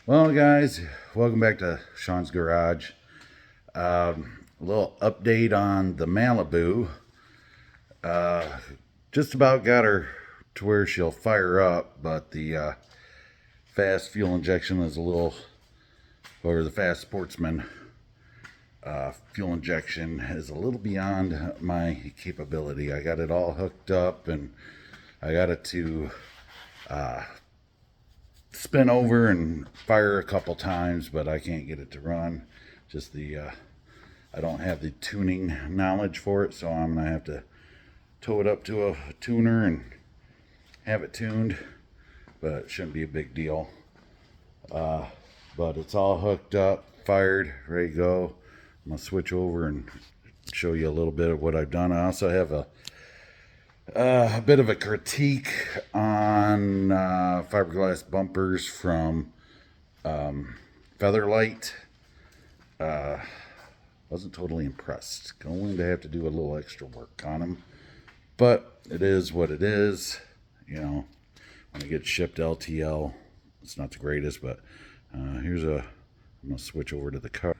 Well, guys, welcome back to Sean's Garage. A little update on the Malibu. Just about got her to where she'll fire up, but the fast fuel injection is a little, or the fast sportsman fuel injection is a little beyond my capability. I got it all hooked up and I got it to spin over and fire a couple times, but I can't get it to run. Just I don't have the tuning knowledge for it, so I'm gonna have to tow it up to a tuner and have it tuned, but it shouldn't be a big deal. But it's all hooked up, fired, ready to go. I'm gonna switch over and show you a little bit of what I've done. I also have a bit of a critique on fiberglass bumpers from Featherlite. Wasn't totally impressed. Going to have to do a little extra work on them, but it is what it is. You know, when it gets shipped LTL, it's not the greatest, but I'm gonna switch over to the car.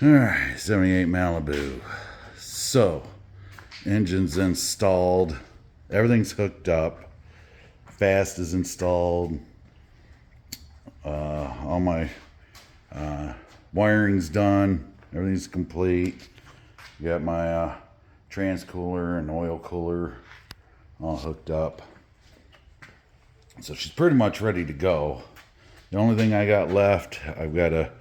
All right, 78 Malibu. So, engine's installed, everything's hooked up, fast is installed, all my wiring's done, everything's complete. Got my trans cooler and oil cooler all hooked up. So she's pretty much ready to go. The only thing I got left, I've got to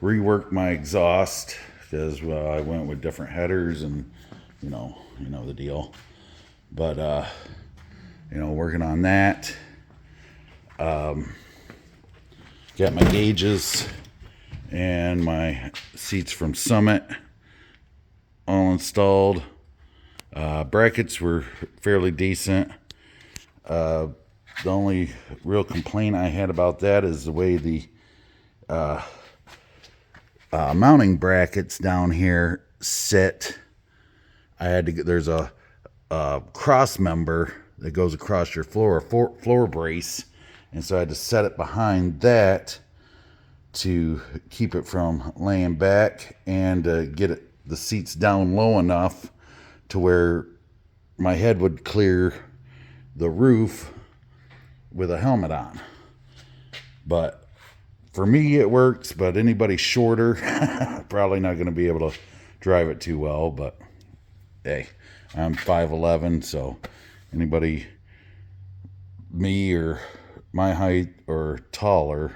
rework my exhaust because I went with different headers and you know the deal. But working on that. Got my gauges and my seats from Summit all installed. Brackets were fairly decent. The only real complaint I had about that is the way the mounting brackets down here sit. There's a cross member that goes across your floor brace, and so I had to set it behind that to keep it from laying back and get the seats down low enough to where my head would clear the roof with a helmet on. But for me it works, but anybody shorter probably not going to be able to drive it too well. But hey, I'm 5'11", so anybody me or my height or taller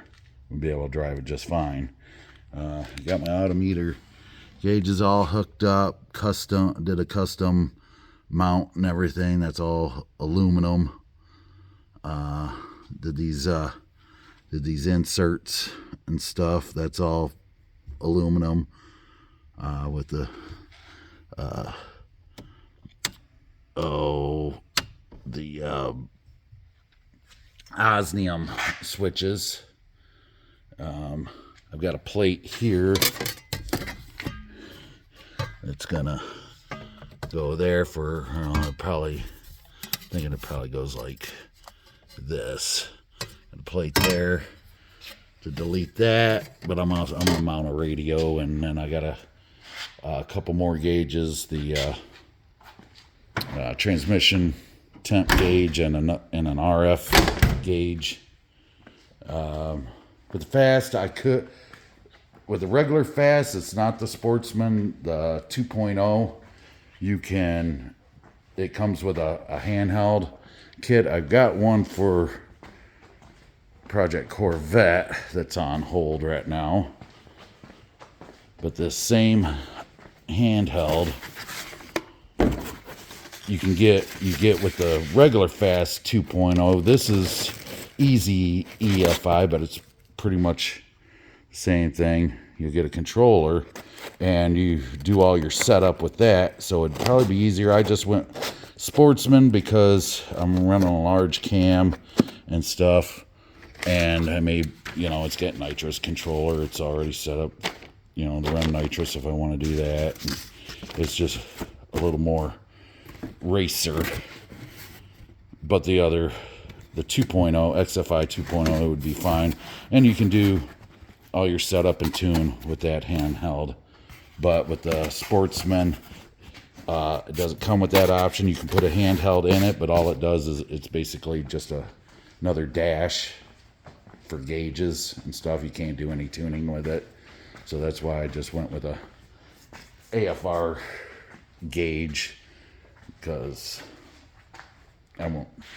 would be able to drive it just fine. Got my odometer gauges all hooked up, did a custom mount and everything. That's all aluminum. Did these inserts and stuff. That's all aluminum with the osmium switches. I've got a plate here that's gonna go there for it probably goes like this. Got a plate there to delete that, but I'm gonna mount a radio, and then I got a couple more gauges, the transmission temp gauge and an RF gauge. With the fast, with the regular fast, it's not the Sportsman, the 2.0. It comes with a handheld kit. I've got one for Project Corvette that's on hold right now. But this same handheld you get with the regular fast 2.0. This is easy EFI, but it's pretty much the same thing. You get a controller and you do all your setup with that, so it'd probably be easier. I just went Sportsman because I'm running a large cam and stuff, and I may, it's got nitrous controller. It's already set up, to run nitrous if I want to do that. And it's just a little more racer. But the other the 2.0, XFI 2.0, it would be fine. And you can do all your setup and tune with that handheld. But with the Sportsman, it doesn't come with that option. You can put a handheld in it, but all it does is it's basically just another dash for gauges and stuff. You can't do any tuning with it. So that's why I just went with a AFR gauge, because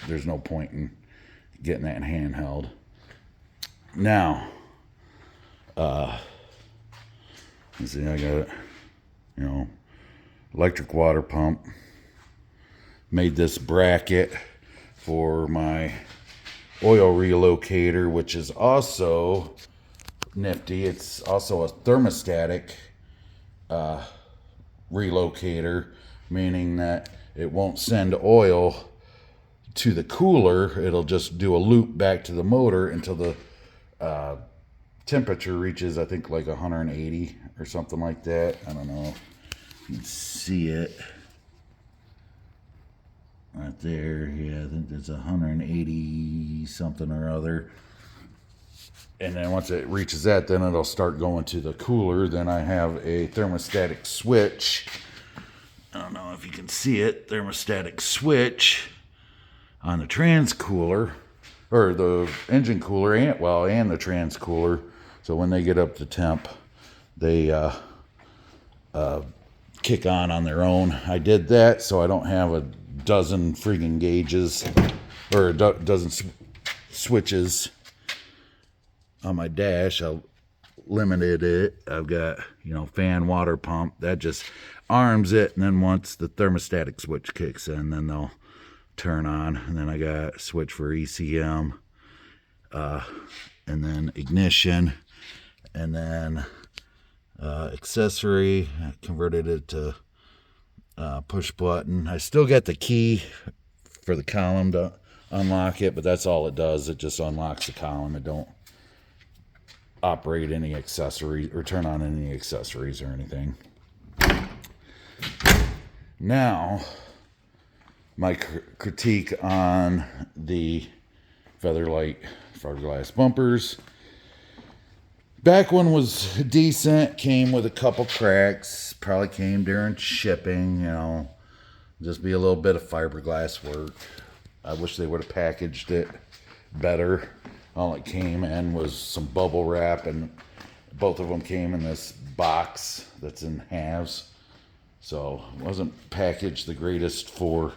there's no point in getting that handheld. Now, let's see, I got, electric water pump. Made this bracket for my oil relocator, which is also nifty. It's also a thermostatic relocator, meaning that it won't send oil to the cooler. It'll just do a loop back to the motor until the temperature reaches, I think, like 180 or something like that. I don't know if you can see it right there. Yeah, I think there's 180 something or other. And then once it reaches that, then it'll start going to the cooler. Then I have a thermostatic switch. I don't know if you can see it. Thermostatic switch on the trans cooler, or the engine cooler, and the trans cooler. So when they get up to temp, they kick on their own. I did that so I don't have a dozen friggin' gauges or a dozen switches on my dash. I limited it. I've got, fan, water pump. That just arms it, and then once the thermostatic switch kicks in, then they'll turn on. And then I got a switch for ECM, and then ignition, and then accessory. I converted it to push button. I still got the key for the column to unlock it, but that's all it does. It just unlocks the column. It don't operate any accessories or turn on any accessories or anything. Now, my critique on the Featherlite fiberglass bumpers. Back one was decent, came with a couple cracks, probably came during shipping, just be a little bit of fiberglass work. I wish they would have packaged it better. All it came in was some bubble wrap, and both of them came in this box that's in halves. So it wasn't packaged the greatest for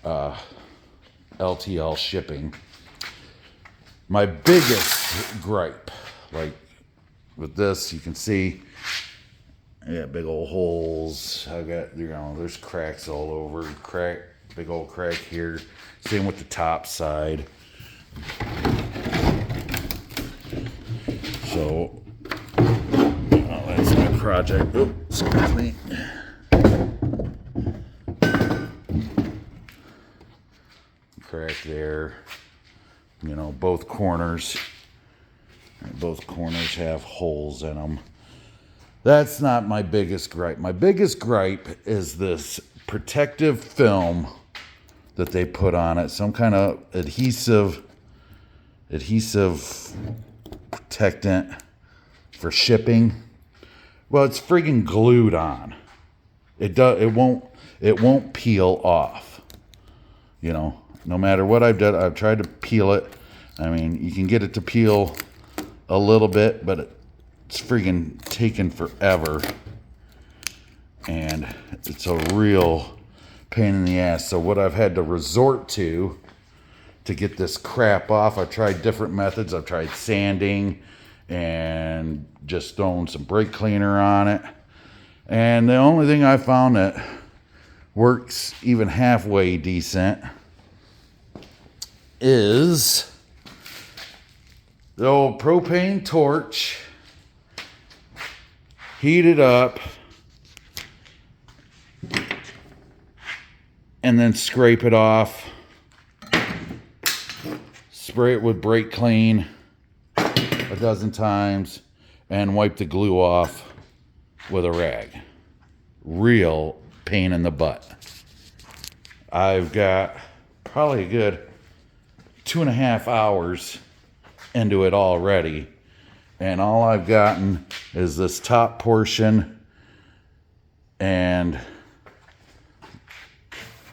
LTL shipping. My biggest gripe, like with this, you can see I got big old holes. I got, there's cracks all over. Big old crack here. Same with the top side. So, that's my project. Oops, excuse me. Crack there. Both corners have holes in them. That's not my biggest gripe. My biggest gripe is this protective film that they put on it. Some kind of adhesive protectant for shipping. Well, it's friggin' glued on. It won't peel off. No matter what I've done, I've tried to peel it. I mean, you can get it to peel a little bit, but it's friggin' taken forever. And it's a real pain in the ass. So what I've had to resort to get this crap off, I've tried different methods. I've tried sanding and just throwing some brake cleaner on it. And the only thing I found that works even halfway decent is the old propane torch. Heat it up and then scrape it off. Spray it with brake clean a dozen times and wipe the glue off with a rag. Real pain in the butt. I've got probably a good 2.5 hours into it already, and all I've gotten is this top portion and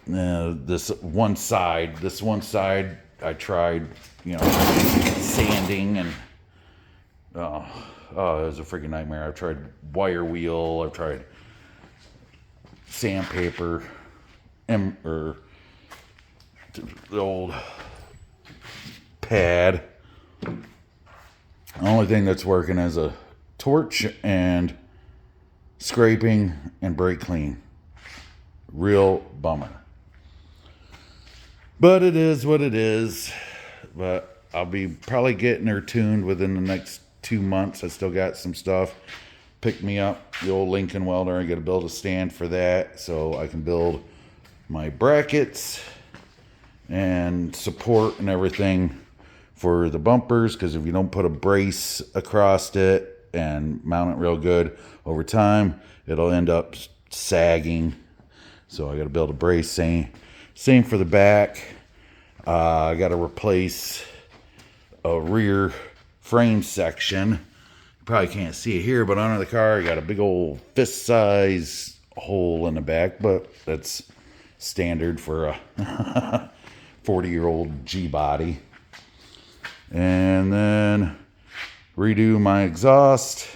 this one side. This one side I tried, sanding, and oh, it was a freaking nightmare. I've tried wire wheel, I've tried sandpaper, or the old pad. The only thing that's working is a torch and scraping and brake clean. Real bummer. But it is what it is. But I'll be probably getting her tuned within the next 2 months. I still got some stuff. Picked me up the old Lincoln welder. I got to build a stand for that so I can build my brackets and support and everything for the bumpers, because if you don't put a brace across it and mount it real good over time, it'll end up sagging. So I got to build a brace. Same for the back. I got to replace a rear frame section. You probably can't see it here, but under the car I got a big old fist size hole in the back, but that's standard for a 40-year-old G body. And then redo my exhaust.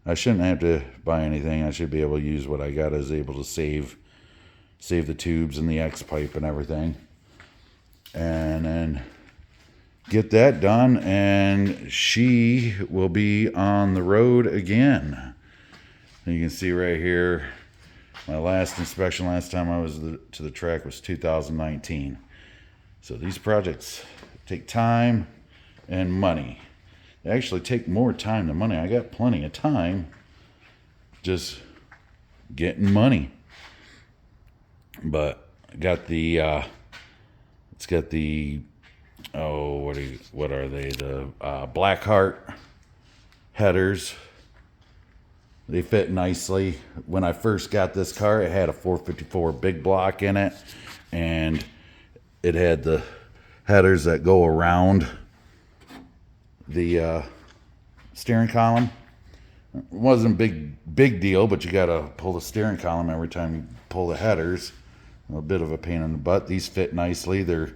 I shouldn't have to buy anything. I should be able to use what I got. I was able to save the tubes and the X pipe and everything, and then get that done, and she will be on the road again. You can see right here, my last inspection last time I was to the track was 2019. So these projects take time and money. They actually take more time than money. I got plenty of time, just getting money. But I got the it's got the what are they, the Blackheart headers. They fit nicely. When I first got this car, it had a 454 big block in it, and it had the headers that go around the steering column. It wasn't a big deal, but you gotta pull the steering column every time you pull the headers. A bit of a pain in the butt. These fit nicely. They're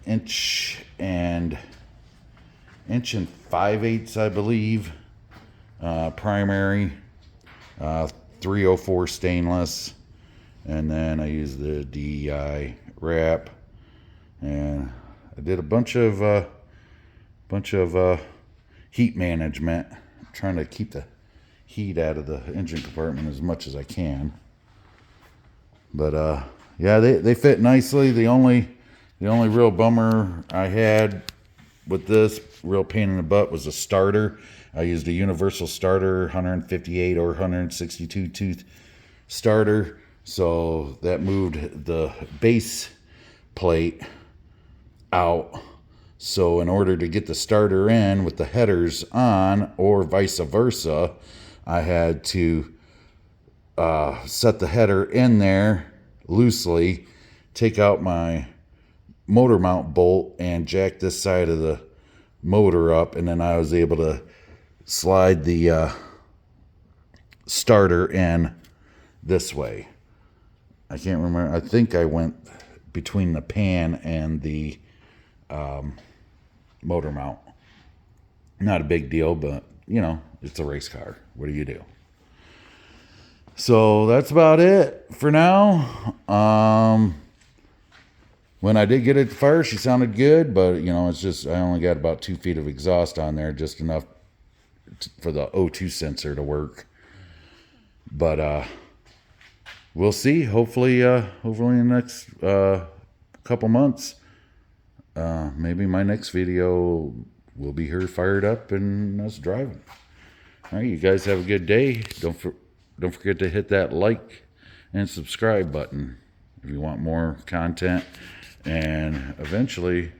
inch and 5/8, I believe. Primary, 304 stainless, and then I use the DEI wrap, and I did a bunch of heat management, trying to keep the heat out of the engine compartment as much as I can. But yeah, they fit nicely. The only real bummer I had with this, real pain in the butt, was a starter. I used a universal starter, 158 or 162 tooth starter, so that moved the base plate out. So in order to get the starter in with the headers on, or vice versa, I had to set the header in there loosely, take out my motor mount bolt, and jack this side of the motor up, and then I was able to slide the starter in this way. I can't remember. I think I went between the pan and the motor mount. Not a big deal, but it's a race car. What do you do? So that's about it for now. When I did get it first, she sounded good, but it's just, I only got about 2 feet of exhaust on there, just enough for the O2 sensor to work. But we'll see. Hopefully in the next couple months, maybe my next video will be her fired up and us driving. All right, you guys have a good day. Don't forget to hit that like and subscribe button if you want more content. And eventually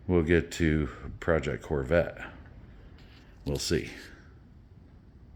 we'll get to Project Corvette. We'll see.